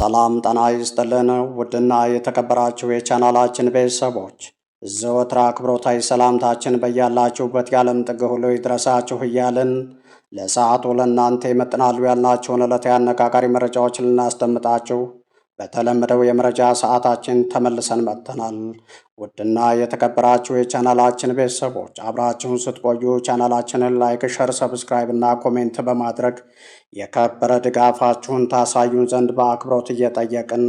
ሰላም ጤና ይስጥልን ውድና የተከበራችሁ የቻናላችን ቤተሰቦች ዘወትር አክብሮታዊ ሰላምታችን በያላችሁበት የዓለም ጥግ ሁሉ ይድረሳችሁ እያልን ለሰዓቱ ለእናንተ ይመጥናሉ ያልናቸውን ዕለታዊ አነጋጋሪ መረጃዎችን ልናስደምጣችሁ በተለመደው የመረጃ ሰዓታችን ተመልሰን መጥተናል። ውድና የተከበራችሁ የቻናላችን ቤተሰቦች አብራችሁን ስትቆዩ ቻናላችንን ላይክ፣ ሸር፣ ሰብስክራይብ እና ኮሜንት በማድረግ የከበረ ድጋፋችሁን ታሳዩን ዘንድ በአክብሮት እየጠየቅን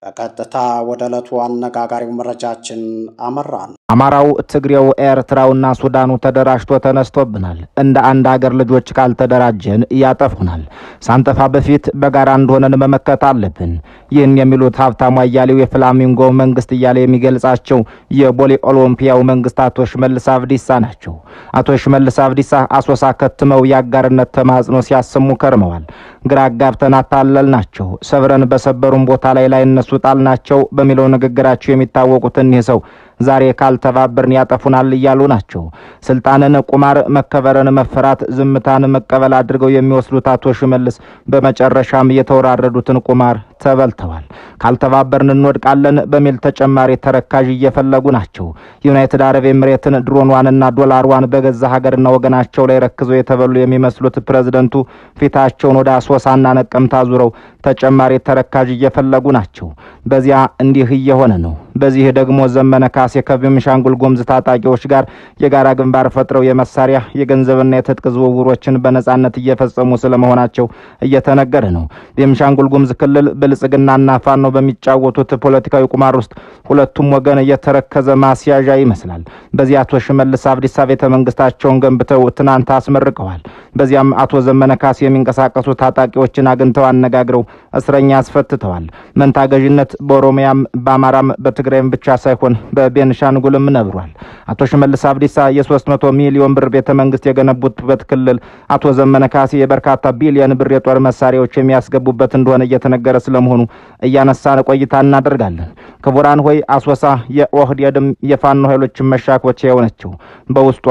በቀጥታ ወደ ዕለቱ አነጋጋሪው መረጃችን አመራን። አማራው፣ ትግሬው፣ ኤርትራውና ሱዳኑ ተደራጅቶ ተነስቶብናል። እንደ አንድ ሀገር ልጆች ካልተደራጀን ያጠፉናል። ሳንጠፋ በፊት በጋራ እንደሆነን መመከት አለብን። ይህን የሚሉት ሀብታሙ አያሌው የፍላሚንጎ መንግስት እያለ የሚገልጻቸው የቦሌ ኦሎምፒያው መንግስት አቶ ሽመልስ አብዲሳ ናቸው። አቶ ሽመልስ አብዲሳ አሶሳ ከትመው የአጋርነት ተማጽኖ ሲያሰሙ ከርመዋል። ግራ አጋብተን አታለልናቸው፣ ሰብረን በሰበሩን ቦታ ላይ እነሱ ጣልናቸው በሚለው ንግግራቸው የሚታወቁት እኒህ ሰው ዛሬ ካልተባበርን ያጠፉናል እያሉ ናቸው። ስልጣንን ቁማር፣ መከበርን መፈራት፣ ዝምታን መቀበል አድርገው የሚወስዱት አቶ ሽመልስ በመጨረሻም የተወራረዱትን ቁማር ተበልተዋል። ካልተባበርን እንወድቃለን በሚል ተጨማሪ ተረካዥ እየፈለጉ ናቸው። ዩናይትድ አረብ ኤምሬትን ድሮኗንና ዶላሯን በገዛ ሀገርና ወገናቸው ላይ ረክዘው የተበሉ የሚመስሉት ፕሬዝደንቱ ፊታቸውን ወደ አሶሳና ነቀምት አዙረው ተጨማሪ ተረካዥ እየፈለጉ ናቸው። በዚያ እንዲህ እየሆነ ነው። በዚህ ደግሞ ዘመነ ካሴ ከቤኒሻንጉል ጉሙዝ ታጣቂዎች ጋር የጋራ ግንባር ፈጥረው የመሳሪያ የገንዘብና የትጥቅ ዝውውሮችን በነጻነት እየፈጸሙ ስለመሆናቸው እየተነገረ ነው። ቤኒሻንጉል ጉሙዝ ክልል ብልጽግናና ፋኖ በሚጫወቱት ፖለቲካዊ ቁማር ውስጥ ሁለቱም ወገን የተረከዘ ማስያዣ ይመስላል። በዚያ አቶ ሽመልስ አብዲሳ ቤተ መንግስታቸውን ገንብተው ትናንት አስመርቀዋል። በዚያም አቶ ዘመነ ካሴ የሚንቀሳቀሱ ታጣቂዎችን አግኝተው አነጋግረው እስረኛ አስፈትተዋል። መንታገዥነት በኦሮሚያም በአማራም በትግራይም ብቻ ሳይሆን በቤኒሻንጉልም ነብሯል። አቶ ሽመልስ አብዲሳ የ300 ሚሊዮን ብር ቤተ መንግስት የገነቡበት ክልል አቶ ዘመነ ካሴ የበርካታ ቢሊዮን ብር የጦር መሳሪያዎች የሚያስገቡበት እንደሆነ እየተነገረ ስለመሆኑ እያነሳን ቆይታ እናደርጋለን። ክቡራን ሆይ አሶሳ የኦህዴድም የፋኖ ኃይሎች መሻኮቻ የሆነችው በውስጧ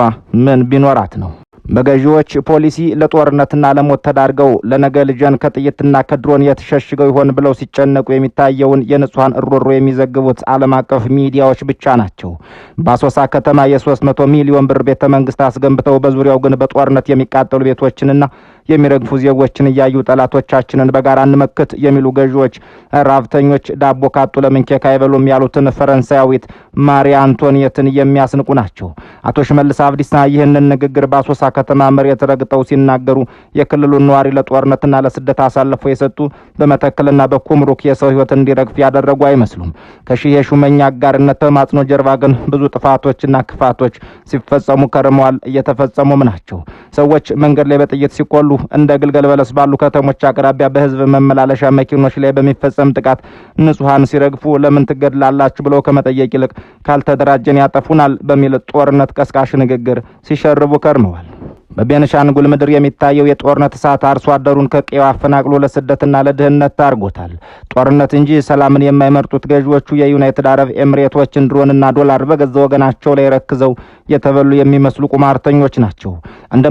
ምን ቢኖራት ነው? በገዢዎች ፖሊሲ ለጦርነትና ለሞት ተዳርገው ለነገ ልጅን ከጥይትና ከድሮን የተሸሽገው ይሆን ብለው ሲጨነቁ የሚታየውን የንጹሃን እሮሮ የሚዘግቡት ዓለም አቀፍ ሚዲያዎች ብቻ ናቸው። በአሶሳ ከተማ የ300 ሚሊዮን ብር ቤተ መንግስት አስገንብተው በዙሪያው ግን በጦርነት የሚቃጠሉ ቤቶችንና የሚረግፉ ዜጎችን እያዩ ጠላቶቻችንን በጋራ እንመክት የሚሉ ገዢዎች ራብተኞች ዳቦ ካጡ ለምን ኬክ አይበሉም ያሉትን ፈረንሳያዊት ማሪ አንቶኒየትን የሚያስንቁ ናቸው። አቶ ሽመልስ አብዲሳ ይህንን ንግግር በአሶሳ ከተማ መሬት ረግጠው ሲናገሩ የክልሉን ነዋሪ ለጦርነትና ለስደት አሳልፈው የሰጡ በመተከልና በኩምሩክ የሰው ህይወት እንዲረግፍ ያደረጉ አይመስሉም። ከሺህ የሹመኛ አጋርነት ተማጽኖ ጀርባ ግን ብዙ ጥፋቶችና ክፋቶች ሲፈጸሙ ከርመዋል፣ እየተፈጸሙም ናቸው። ሰዎች መንገድ ላይ በጥይት ሲቆሉ እንደ ግልገል በለስ ባሉ ከተሞች አቅራቢያ በህዝብ መመላለሻ መኪኖች ላይ በሚፈጸም ጥቃት ንጹሃን ሲረግፉ ለምን ትገድላላችሁ ብለው ከመጠየቅ ይልቅ ካልተደራጀን ያጠፉናል በሚል ጦርነት ቀስቃሽ ንግግር ሲሸርቡ ከርመዋል። በቤኒሻንጉል ምድር የሚታየው የጦርነት እሳት አርሶ አደሩን ከቀዬው አፈናቅሎ ለስደትና ለድህነት ታርጎታል። ጦርነት እንጂ ሰላምን የማይመርጡት ገዢዎቹ የዩናይትድ አረብ ኤምሬቶችን ድሮንና ዶላር በገዛ ወገናቸው ላይ ረክዘው የተበሉ የሚመስሉ ቁማርተኞች ናቸው። እንደ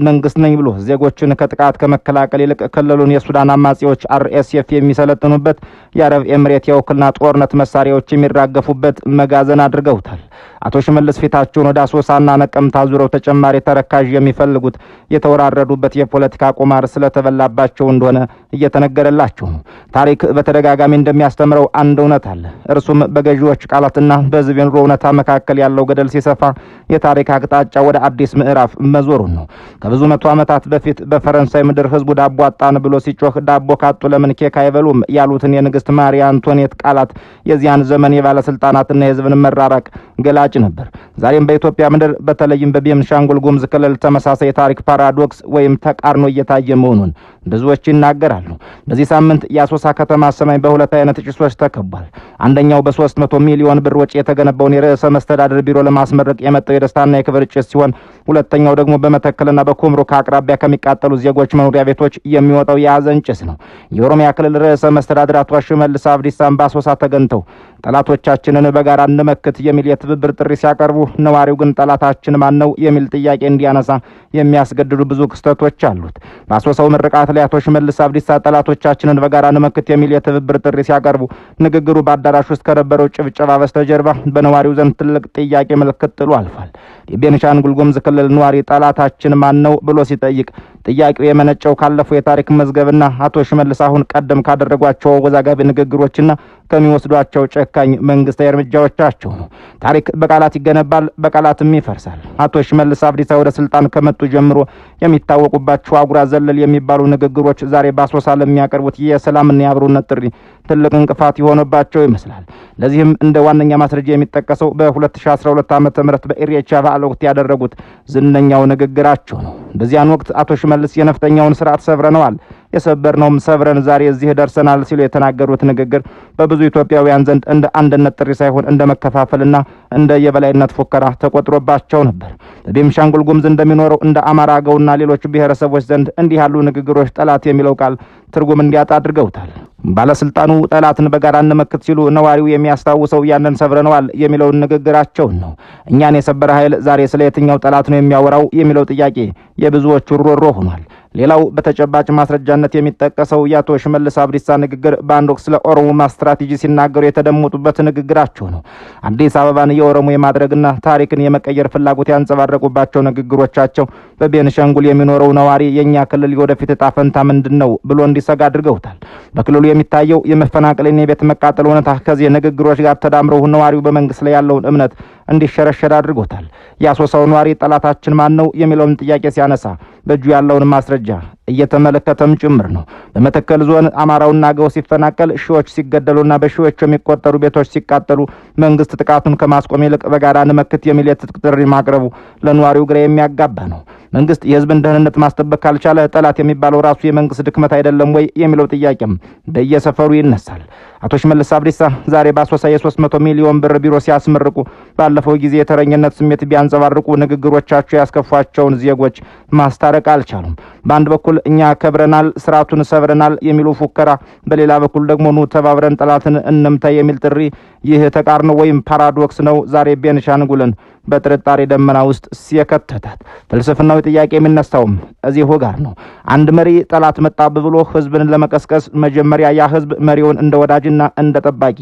መንግስት ነኝ ብሎ ዜጎችን ከጥቃት ከመከላከል ይልቅ ክልሉን የሱዳን አማጺዎች RSF የሚሰለጥኑበት የአረብ ኤምሬት የውክልና ጦርነት መሳሪያዎች የሚራገፉበት መጋዘን አድርገውታል። አቶ ሽመልስ ፊታቸውን ወደ አሶሳና ነቀምት አዙረው ተጨማሪ ተረካዥ የሚፈልጉት የተወራረዱበት የፖለቲካ ቁማር ስለተበላባቸው እንደሆነ እየተነገረላቸው ነው። ታሪክ በተደጋጋሚ እንደሚያስተምረው አንድ እውነት አለ። እርሱም በገዢዎች ቃላትና በሕዝብ የኑሮ እውነታ መካከል ያለው ገደል ሲሰፋ የታሪክ አቅጣጫ ወደ አዲስ ምዕራፍ መዞሩን ነው። ከብዙ መቶ ዓመታት በፊት በፈረንሳይ ምድር ሕዝቡ ዳቦ አጣን ብሎ ሲጮህ ዳቦ ካጡ ለምን ኬክ አይበሉም ያሉትን የንግስት ማሪ አንቶኔት ቃላት የዚያን ዘመን የባለስልጣናትና የሕዝብን መራራቅ ገላጭ ነበር። ዛሬም በኢትዮጵያ ምድር በተለይም በቤኒሻንጉል ጉሙዝ ክልል ተመሳሳይ ታሪክ ፓራዶክስ ወይም ተቃርኖ እየታየ መሆኑን ብዙዎች ይናገራሉ። በዚህ ሳምንት የአሶሳ ከተማ ሰማይ በሁለት አይነት ጭሶች ተከቧል። አንደኛው በ300 ሚሊዮን ብር ወጪ የተገነባውን የርዕሰ መስተዳድር ቢሮ ለማስመረቅ የመጣው የደስታና የክብር ጭስ ሲሆን ሁለተኛው ደግሞ በመተከልና በኩምሩክ አቅራቢያ ከሚቃጠሉ ዜጎች መኖሪያ ቤቶች የሚወጣው የሐዘን ጭስ ነው። የኦሮሚያ ክልል ርዕሰ መስተዳድር አቶ ሽመልስ አብዲሳም በአሶሳ ተገኝተው ጠላቶቻችንን በጋራ እንመክት የሚል የትብብር ጥሪ ሲያቀርቡ፣ ነዋሪው ግን ጠላታችን ማን ነው የሚል ጥያቄ እንዲያነሳ የሚያስገድዱ ብዙ ክስተቶች አሉት። በአሶሳው ምርቃት ላይ አቶ ሽመልስ አብዲሳ ጠላቶቻችንን በጋራ እንመክት የሚል የትብብር ጥሪ ሲያቀርቡ ንግግሩ በአዳራሽ ውስጥ ከነበረው ጭብጨባ በስተጀርባ በነዋሪው ዘንድ ትልቅ ጥያቄ ምልክት ጥሎ አልፏል። የቤኒሻንጉል ጉሙዝ ክልል ነዋሪ ጠላታችን ማን ነው ብሎ ሲጠይቅ ጥያቄው የመነጨው ካለፈው የታሪክ መዝገብና አቶ ሽመልስ አሁን ቀደም ካደረጓቸው አወዛጋቢ ንግግሮችና ከሚወስዷቸው ጨካኝ መንግስታዊ እርምጃዎቻቸው ነው። ታሪክ በቃላት ይገነባል፣ በቃላትም ይፈርሳል። አቶ ሽመልስ አብዲሳ ወደ ስልጣን ከመጡ ጀምሮ የሚታወቁባቸው አጉራ ዘለል የሚባሉ ንግግሮች ዛሬ በአሶሳ ለሚያቀርቡት የሰላምና የአብሮነት ጥሪ ትልቅ እንቅፋት የሆነባቸው ይመስላል። ለዚህም እንደ ዋነኛ ማስረጃ የሚጠቀሰው በ2012 ዓ.ም በኢሬቻ በዓል ወቅት ያደረጉት ዝነኛው ንግግራቸው ነው። በዚያን ወቅት አቶ ሽመልስ የነፍጠኛውን ስርዓት ሰብረነዋል፣ የሰበርነውም ሰብረን ዛሬ እዚህ ደርሰናል ሲሉ የተናገሩት ንግግር በብዙ ኢትዮጵያውያን ዘንድ እንደ አንድነት ጥሪ ሳይሆን እንደ መከፋፈልና እንደ የበላይነት ፉከራ ተቆጥሮባቸው ነበር። በቤኒሻንጉል ጉሙዝ እንደሚኖረው እንደ አማራ፣ አገውና ሌሎች ብሔረሰቦች ዘንድ እንዲህ ያሉ ንግግሮች ጠላት የሚለው ቃል ትርጉም እንዲያጣ አድርገውታል። ባለስልጣኑ ጠላትን በጋራ እንመክት ሲሉ ነዋሪው የሚያስታውሰው ያንን ሰብረነዋል የሚለውን ንግግራቸውን ነው። እኛን የሰበረ ኃይል ዛሬ ስለ የትኛው ጠላት ነው የሚያወራው የሚለው ጥያቄ የብዙዎቹ ሮሮ ሆኗል። ሌላው በተጨባጭ ማስረጃነት የሚጠቀሰው የአቶ ሽመልስ አብዲሳ ንግግር በአንድ ወቅት ስለ ኦሮሞማ ስትራቴጂ ሲናገሩ የተደመጡበት ንግግራቸው ነው። አዲስ አበባን የኦሮሞ የማድረግና ታሪክን የመቀየር ፍላጎት ያንጸባረቁባቸው ንግግሮቻቸው በቤኒሻንጉል የሚኖረው ነዋሪ የኛ ክልል የወደፊት ዕጣ ፈንታ ምንድነው ብሎ እንዲሰጋ አድርገውታል። በክልሉ የሚታየው የመፈናቀልና የቤት መቃጠል ሁኔታ ከዚህ ንግግሮች ጋር ተዳምረው ነዋሪው በመንግስት ላይ ያለውን እምነት እንዲሸረሸር አድርጎታል። የአሶሳው ነዋሪ ጠላታችን ማን ነው የሚለውን ጥያቄ ሲያነሳ በእጁ ያለውን ማስረጃ እየተመለከተም ጭምር ነው። በመተከል ዞን አማራውና አገው ሲፈናቀል፣ ሺዎች ሲገደሉና በሺዎች የሚቆጠሩ ቤቶች ሲቃጠሉ መንግስት ጥቃቱን ከማስቆም ይልቅ በጋራ እንመክት የሚል የትጥቅ ጥሪ ማቅረቡ ለነዋሪው ግራ የሚያጋባ ነው። መንግስት የህዝብን ደህንነት ማስጠበቅ ካልቻለ ጠላት የሚባለው ራሱ የመንግስት ድክመት አይደለም ወይ የሚለው ጥያቄም በየሰፈሩ ይነሳል። አቶ ሽመልስ አብዲሳ ዛሬ በአሶሳ የ300 ሚሊዮን ብር ቢሮ ሲያስመርቁ ባለፈው ጊዜ የተረኝነት ስሜት ቢያንጸባርቁ ንግግሮቻቸው ያስከፏቸውን ዜጎች ማስታረቅ አልቻሉም። በአንድ በኩል እኛ ከብረናል፣ ስርዓቱን ሰብረናል የሚሉ ፉከራ፣ በሌላ በኩል ደግሞ ኑ ተባብረን ጠላትን እንምታ የሚል ጥሪ። ይህ ተቃርኖ ወይም ፓራዶክስ ነው ዛሬ ቤኒሻንጉልን በጥርጣሬ ደመና ውስጥ ሲከተታት። ፍልስፍናዊ ጥያቄ የሚነሳውም እዚሁ ጋር ነው። አንድ መሪ ጠላት መጣብ ብሎ ህዝብን ለመቀስቀስ መጀመሪያ ያ ህዝብ መሪውን እንደ ወዳጅና እንደ ጠባቂ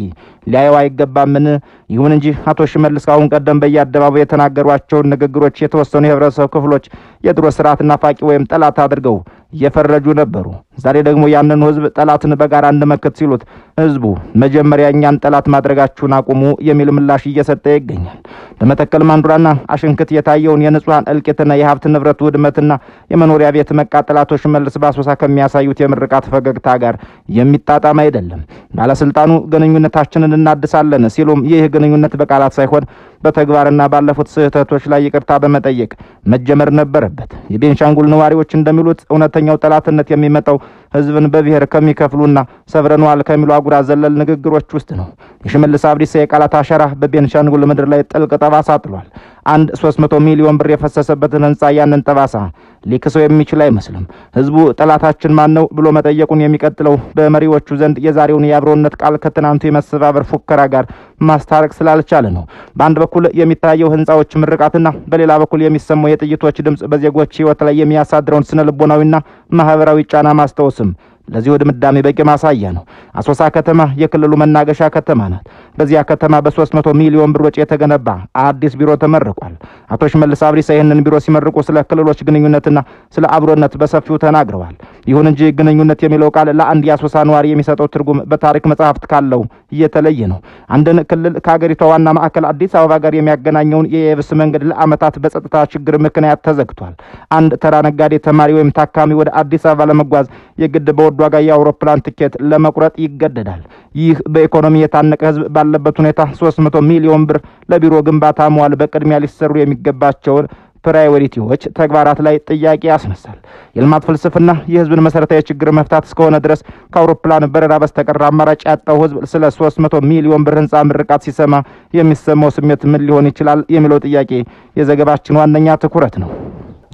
ሊያየው አይገባምን? ይሁን እንጂ አቶ ሽመልስ ካሁን ቀደም በየአደባባዩ የተናገሯቸውን ንግግሮች የተወሰኑ የህብረተሰብ ክፍሎች የድሮ ስርዓት ናፋቂ ወይም ጠላት አድርገው እየፈረጁ ነበሩ። ዛሬ ደግሞ ያንን ህዝብ ጠላትን በጋራ እንመክት ሲሉት ህዝቡ መጀመሪያ እኛን ጠላት ማድረጋችሁን አቁሙ የሚል ምላሽ እየሰጠ ይገኛል። በመተከል ማንዱራና አሽንክት የታየውን የንጹሃን እልቂትና የሀብት ንብረት ውድመትና የመኖሪያ ቤት መቃጠል አቶ ሽመልስ በአሶሳ ከሚያሳዩት የምርቃት ፈገግታ ጋር የሚጣጣም አይደለም። ባለስልጣኑ ግንኙነታችንን እናድሳለን ሲሉም ይህ ግንኙነት በቃላት ሳይሆን በተግባርና ባለፉት ስህተቶች ላይ ይቅርታ በመጠየቅ መጀመር ነበረበት። የቤኒሻንጉል ነዋሪዎች እንደሚሉት እውነተኛው ጠላትነት የሚመጣው ህዝብን በብሔር ከሚከፍሉና ሰብረኗል ከሚሉ አጉራ ዘለል ንግግሮች ውስጥ ነው። የሽመልስ አብዲሳ የቃላት አሻራ በቤኒሻንጉል ምድር ላይ ጥልቅ ጠባሳ ጥሏል። አንድ 300 ሚሊዮን ብር የፈሰሰበትን ህንጻ ያንን ጠባሳ ሊክሰው የሚችል አይመስልም። ህዝቡ ጠላታችን ማን ነው ብሎ መጠየቁን የሚቀጥለው በመሪዎቹ ዘንድ የዛሬውን የአብሮነት ቃል ከትናንቱ የመሰባበር ፉከራ ጋር ማስታረቅ ስላልቻለ ነው። በአንድ በኩል የሚታየው ህንጻዎች ምርቃትና በሌላ በኩል የሚሰማው የጥይቶች ድምጽ በዜጎች ህይወት ላይ የሚያሳድረውን ስነ ልቦናዊና ማህበራዊ ጫና ማስታወስም ለዚሁ ድምዳሜ በቂ ማሳያ ነው። አሶሳ ከተማ የክልሉ መናገሻ ከተማ ናት። በዚያ ከተማ በ300 ሚሊዮን ብር ወጪ የተገነባ አዲስ ቢሮ ተመርቋል። አቶ ሽመልስ አብዲሳ ይህንን ቢሮ ሲመርቁ ስለ ክልሎች ግንኙነትና ስለ አብሮነት በሰፊው ተናግረዋል። ይሁን እንጂ ግንኙነት የሚለው ቃል ለአንድ የአሶሳ ነዋሪ የሚሰጠው ትርጉም በታሪክ መጽሐፍት ካለው እየተለየ ነው። አንድን ክልል ከሀገሪቷ ዋና ማዕከል አዲስ አበባ ጋር የሚያገናኘውን የየብስ መንገድ ለዓመታት በጸጥታ ችግር ምክንያት ተዘግቷል። አንድ ተራ ነጋዴ፣ ተማሪ ወይም ታካሚ ወደ አዲስ አበባ ለመጓዝ የግድ በውድ ዋጋ የአውሮፕላን ትኬት ለመቁረጥ ይገደዳል። ይህ በኢኮኖሚ የታነቀ ህዝብ ባለበት ሁኔታ 300 ሚሊዮን ብር ለቢሮ ግንባታ መዋል በቅድሚያ ሊሰሩ የሚገባቸውን ፕራዮሪቲዎች ተግባራት ላይ ጥያቄ ያስነሳል። የልማት ፍልስፍና የህዝብን መሰረታዊ ችግር መፍታት እስከሆነ ድረስ ከአውሮፕላን በረራ በስተቀር አማራጭ ያጣው ህዝብ ስለ 300 ሚሊዮን ብር ህንፃ ምርቃት ሲሰማ የሚሰማው ስሜት ምን ሊሆን ይችላል የሚለው ጥያቄ የዘገባችን ዋነኛ ትኩረት ነው።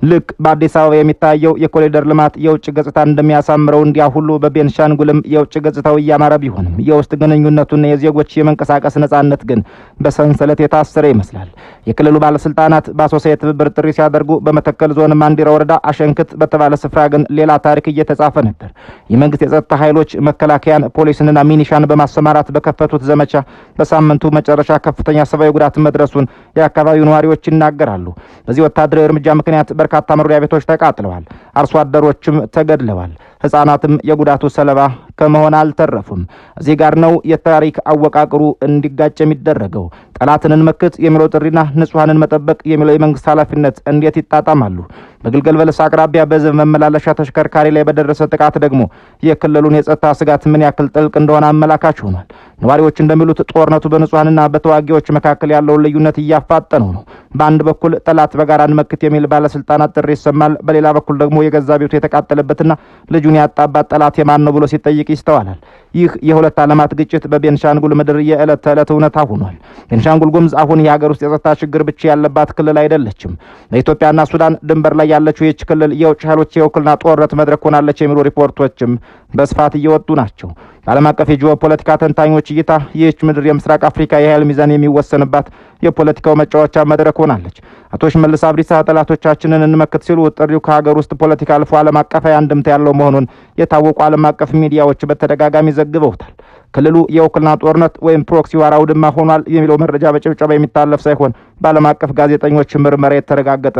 ልክ በአዲስ አበባ የሚታየው የኮሪደር ልማት የውጭ ገጽታ እንደሚያሳምረው እንዲያ ሁሉ በቤንሻንጉልም የውጭ ገጽታው እያማረ ቢሆንም የውስጥ ግንኙነቱና የዜጎች የመንቀሳቀስ ነጻነት ግን በሰንሰለት የታሰረ ይመስላል። የክልሉ ባለስልጣናት በአሶሳ የትብብር ጥሪ ሲያደርጉ በመተከል ዞን ማንዲራ ወረዳ አሸንክት በተባለ ስፍራ ግን ሌላ ታሪክ እየተጻፈ ነበር። የመንግስት የጸጥታ ኃይሎች መከላከያን፣ ፖሊስንና ሚኒሻን በማሰማራት በከፈቱት ዘመቻ በሳምንቱ መጨረሻ ከፍተኛ ሰብአዊ ጉዳት መድረሱን የአካባቢው ነዋሪዎች ይናገራሉ። በዚህ ወታደራዊ እርምጃ ምክንያት በርካታ መኖሪያ ቤቶች ተቃጥለዋል፣ አርሶ አደሮችም ተገድለዋል፣ ህፃናትም የጉዳቱ ሰለባ ከመሆን አልተረፉም። እዚህ ጋር ነው የታሪክ አወቃቀሩ እንዲጋጭ የሚደረገው። ጠላትን እንመክት የሚለው ጥሪና ንጹሃንን መጠበቅ የሚለው የመንግስት ኃላፊነት እንዴት ይጣጣማሉ? በግልገል በለስ አቅራቢያ በህዝብ መመላለሻ ተሽከርካሪ ላይ በደረሰ ጥቃት ደግሞ የክልሉን የጸጥታ ስጋት ምን ያክል ጥልቅ እንደሆነ አመላካች ሆኗል። ነዋሪዎች እንደሚሉት ጦርነቱ በንጹሃንና በተዋጊዎች መካከል ያለውን ልዩነት እያፋጠነው ነው። በአንድ በኩል ጠላት በጋራ እንመክት የሚል ባለስልጣናት ጥሪ ይሰማል። በሌላ በኩል ደግሞ የገዛ ቤቱ የተቃጠለበትና ልጁን ያጣባት ጠላት የማን ነው ብሎ ሲጠይቅ ይስተዋላል። ይህ የሁለት ዓለማት ግጭት በቤንሻንጉል ምድር የዕለት ተዕለት እውነታ ሆኗል። ቤንሻንጉል ጉሙዝ አሁን የሀገር ውስጥ የጸጥታ ችግር ብቻ ያለባት ክልል አይደለችም። በኢትዮጵያና ሱዳን ድንበር ላይ ያለችው ይህች ክልል የውጭ ኃይሎች የውክልና ጦርነት መድረክ ሆናለች የሚሉ ሪፖርቶችም በስፋት እየወጡ ናቸው። በዓለም አቀፍ የጂኦፖለቲካ ተንታኞች እይታ ይህች ምድር የምስራቅ አፍሪካ የኃይል ሚዛን የሚወሰንባት የፖለቲካው መጫወቻ መድረክ ሆናለች። አቶ ሽመልስ አብዲሳ ጠላቶቻችንን እንመክት ሲሉ ጥሪው ከሀገር ውስጥ ፖለቲካ አልፎ ዓለም አቀፋዊ አንድምታ ያለው መሆኑን የታወቁ ዓለም አቀፍ ሚዲያዎች በተደጋጋሚ ዘግበውታል። ክልሉ የውክልና ጦርነት ወይም ፕሮክሲ ዋር አውድማ ሆኗል የሚለው መረጃ በጭብጨባ የሚታለፍ ሳይሆን በዓለም አቀፍ ጋዜጠኞች ምርመራ የተረጋገጠ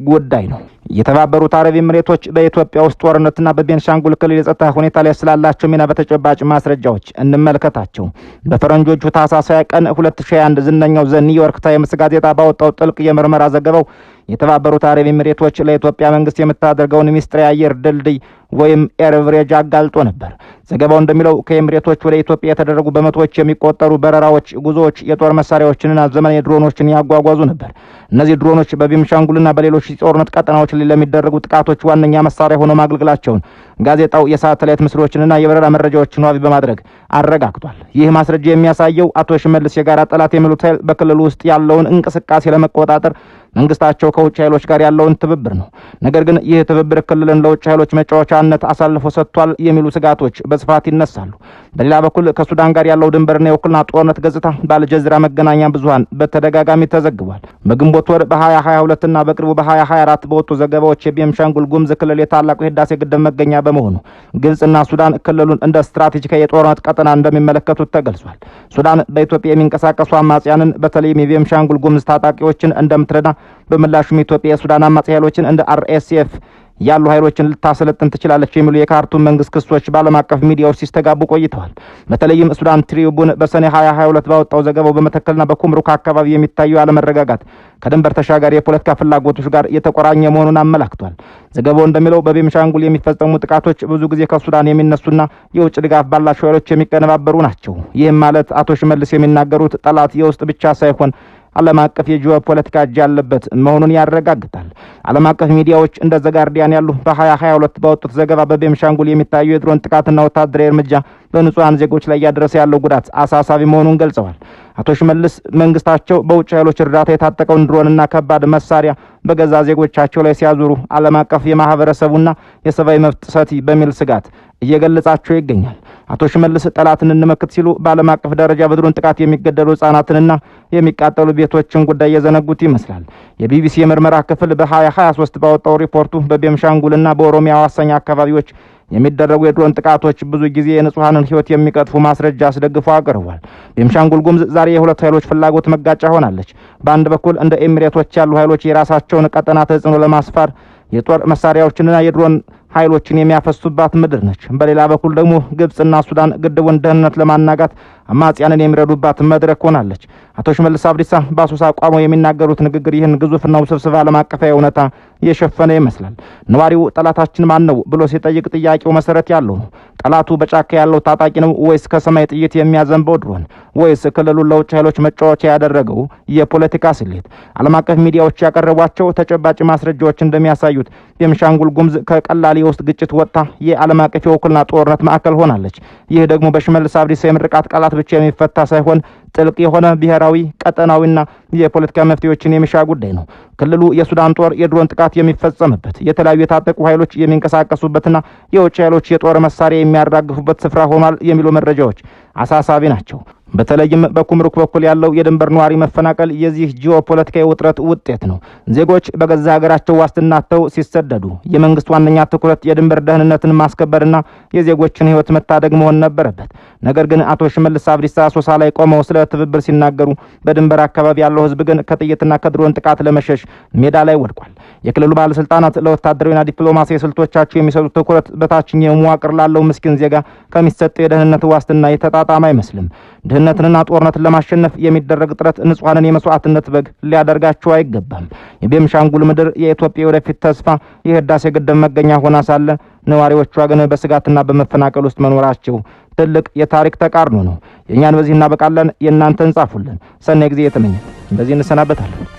ጉዳይ ነው። የተባበሩት አረብ ኤሚሬቶች በኢትዮጵያ ውስጥ ጦርነትና በቤንሻንጉል ክልል የጸጥታ ሁኔታ ላይ ስላላቸው ሚና በተጨባጭ ማስረጃዎች እንመልከታቸው። በፈረንጆቹ ታህሳስ 20 ቀን 2021 ዝነኛው ዘ ኒውዮርክ ታይምስ ጋዜጣ ባወጣው ጥልቅ የምርመራ ዘገባው የተባበሩት አረብ ኤሚሬቶች ለኢትዮጵያ መንግስት የምታደርገውን ሚስጥራዊ አየር ድልድይ ወይም ኤርቭሬጅ አጋልጦ ነበር። ዘገባው እንደሚለው ከኤሚሬቶች ወደ ኢትዮጵያ የተደረጉ በመቶዎች የሚቆጠሩ በረራዎች፣ ጉዞዎች የጦር መሳሪያዎችንና ዘመናዊ ድሮኖችን ያጓጓዙ ነበር። እነዚህ ድሮኖች በቤንሻንጉልና በሌሎች ጦርነት ቀጠናዎች ለሚደረጉ ጥቃቶች ዋነኛ መሳሪያ ሆነው ማገልገላቸውን ጋዜጣው የሳተላይት ምስሎችንና የበረራ መረጃዎችን ዋቢ በማድረግ አረጋግጧል። ይህ ማስረጃ የሚያሳየው አቶ ሽመልስ የጋራ ጠላት የሚሉት ኃይል በክልሉ ውስጥ ያለውን እንቅስቃሴ ለመቆጣጠር መንግስታቸው ከውጭ ኃይሎች ጋር ያለውን ትብብር ነው። ነገር ግን ይህ ትብብር ክልልን ለውጭ ኃይሎች መጫወቻነት አሳልፎ ሰጥቷል የሚሉ ስጋቶች በስፋት ይነሳሉ። በሌላ በኩል ከሱዳን ጋር ያለው ድንበርና የውክልና ጦርነት ገጽታ በአልጀዚራ መገናኛ ብዙሃን በተደጋጋሚ ተዘግቧል። በግንቦት ወር በ2022 እና በቅርቡ በ2024 በወጡ ዘገባዎች የቤንሻንጉል ጉሙዝ ክልል የታላቁ የህዳሴ ግድብ መገኛ በመሆኑ ግብጽና ሱዳን ክልሉን እንደ ስትራቴጂካዊ የጦርነት ቀጠና እንደሚመለከቱት ተገልጿል። ሱዳን በኢትዮጵያ የሚንቀሳቀሱ አማጽያንን በተለይም የቤንሻንጉል ጉሙዝ ታጣቂዎችን እንደምትረዳ በምላሹም ኢትዮጵያ የሱዳን አማጺ ኃይሎችን እንደ አርኤስኤፍ ያሉ ኃይሎችን ልታሰለጥን ትችላለች የሚሉ የካርቱም መንግስት ክሶች በዓለም አቀፍ ሚዲያዎች ሲስተጋቡ ቆይተዋል። በተለይም ሱዳን ትሪቡን በሰኔ 2022 ባወጣው ዘገባው በመተከልና በኩምሩክ አካባቢ የሚታየው አለመረጋጋት ከድንበር ተሻጋሪ የፖለቲካ ፍላጎቶች ጋር የተቆራኘ መሆኑን አመላክቷል። ዘገባው እንደሚለው በቤንሻንጉል የሚፈጸሙ ጥቃቶች ብዙ ጊዜ ከሱዳን የሚነሱና የውጭ ድጋፍ ባላቸው ኃይሎች የሚቀነባበሩ ናቸው። ይህም ማለት አቶ ሽመልስ የሚናገሩት ጠላት የውስጥ ብቻ ሳይሆን ዓለም አቀፍ የጂኦፖለቲካ እጅ ያለበት መሆኑን ያረጋግጣል። ዓለም አቀፍ ሚዲያዎች እንደ ዘ ጋርዲያን ያሉ በ2022 ባወጡት ዘገባ በቤንሻንጉል የሚታየው የድሮን ጥቃትና ወታደራዊ እርምጃ በንጹሃን ዜጎች ላይ እያደረሰ ያለው ጉዳት አሳሳቢ መሆኑን ገልጸዋል። አቶ ሽመልስ መንግስታቸው በውጭ ኃይሎች እርዳታ የታጠቀውን ድሮንና ከባድ መሳሪያ በገዛ ዜጎቻቸው ላይ ሲያዙሩ ዓለም አቀፍ የማህበረሰቡና የሰብአዊ መብት ጥሰት በሚል ስጋት እየገለጻቸው ይገኛል። አቶ ሽመልስ ጠላትን እንመክት ሲሉ በዓለም አቀፍ ደረጃ በድሮን ጥቃት የሚገደሉ ህጻናትንና የሚቃጠሉ ቤቶችን ጉዳይ የዘነጉት ይመስላል። የቢቢሲ የምርመራ ክፍል በ2023 ባወጣው ሪፖርቱ በቤንሻንጉልና በኦሮሚያ አዋሳኝ አካባቢዎች የሚደረጉ የድሮን ጥቃቶች ብዙ ጊዜ የንጹሃንን ህይወት የሚቀጥፉ ማስረጃ አስደግፎ አቅርቧል። ቤንሻንጉል ጉሙዝ ዛሬ የሁለት ኃይሎች ፍላጎት መጋጫ ሆናለች። በአንድ በኩል እንደ ኤሚሬቶች ያሉ ኃይሎች የራሳቸውን ቀጠና ተጽዕኖ ለማስፋር የጦር መሳሪያዎችንና የድሮን ኃይሎችን የሚያፈሱባት ምድር ነች። በሌላ በኩል ደግሞ ግብጽና ሱዳን ግድቡን ደህንነት ለማናጋት አማጽያንን የሚረዱባት መድረክ ሆናለች። አቶ ሽመልስ አብዲሳ በአሶሳ ቋመው የሚናገሩት ንግግር ይህን ግዙፍና ውስብስብ ዓለም አቀፋዊ እውነታ የሸፈነ ይመስላል። ነዋሪው ጠላታችን ማን ነው ብሎ ሲጠይቅ ጥያቄው መሰረት ያለው ነው። ጠላቱ በጫካ ያለው ታጣቂ ነው ወይስ ከሰማይ ጥይት የሚያዘንበው ድሮን ወይስ ክልሉን ለውጭ ኃይሎች መጫወቻ ያደረገው የፖለቲካ ስሌት? ዓለም አቀፍ ሚዲያዎች ያቀረቧቸው ተጨባጭ ማስረጃዎች እንደሚያሳዩት ቤንሻንጉል ጉሙዝ ከቀላል የውስጥ ግጭት ወጥታ የዓለም አቀፍ የውክልና ጦርነት ማዕከል ሆናለች። ይህ ደግሞ በሽመልስ አብዲሳ የምርቃት ቃላት ብቻ የሚፈታ ሳይሆን ጥልቅ የሆነ ብሔራዊ ቀጠናዊና የፖለቲካ መፍትሄዎችን የሚሻ ጉዳይ ነው። ክልሉ የሱዳን ጦር የድሮን ጥቃት የሚፈጸምበት፣ የተለያዩ የታጠቁ ኃይሎች የሚንቀሳቀሱበትና የውጭ ኃይሎች የጦር መሳሪያ የሚያራግፉበት ስፍራ ሆኗል የሚሉ መረጃዎች አሳሳቢ ናቸው። በተለይም በኩምሩክ በኩል ያለው የድንበር ነዋሪ መፈናቀል የዚህ ጂኦፖለቲካዊ ውጥረት ውጤት ነው። ዜጎች በገዛ ሀገራቸው ዋስትና አጥተው ሲሰደዱ የመንግስት ዋነኛ ትኩረት የድንበር ደህንነትን ማስከበርና የዜጎችን ሕይወት መታደግ መሆን ነበረበት። ነገር ግን አቶ ሽመልስ አብዲሳ አሶሳ ላይ ቆመው ስለ ትብብር ሲናገሩ፣ በድንበር አካባቢ ያለው ሕዝብ ግን ከጥይትና ከድሮን ጥቃት ለመሸሽ ሜዳ ላይ ወድቋል። የክልሉ ባለስልጣናት ለወታደራዊና ዲፕሎማሲያዊ ስልቶቻቸው የሚሰጡት ትኩረት በታችኛው መዋቅር ላለው ምስኪን ዜጋ ከሚሰጠው የደህንነት ዋስትና የተጣጣመ አይመስልም። ድህነትንና ጦርነትን ለማሸነፍ የሚደረግ ጥረት ንጹሐንን የመስዋዕትነት በግ ሊያደርጋቸው አይገባም። የቤንሻንጉል ምድር የኢትዮጵያ ወደፊት ተስፋ የህዳሴ ግድብ መገኛ ሆና ሳለ ነዋሪዎቿ ግን በስጋትና በመፈናቀል ውስጥ መኖራቸው ትልቅ የታሪክ ተቃርኖ ነው። የእኛን በዚህ እናበቃለን። የእናንተን ጻፉልን። ሰናይ ጊዜ የተመኘን በዚህ እንሰናበታለን።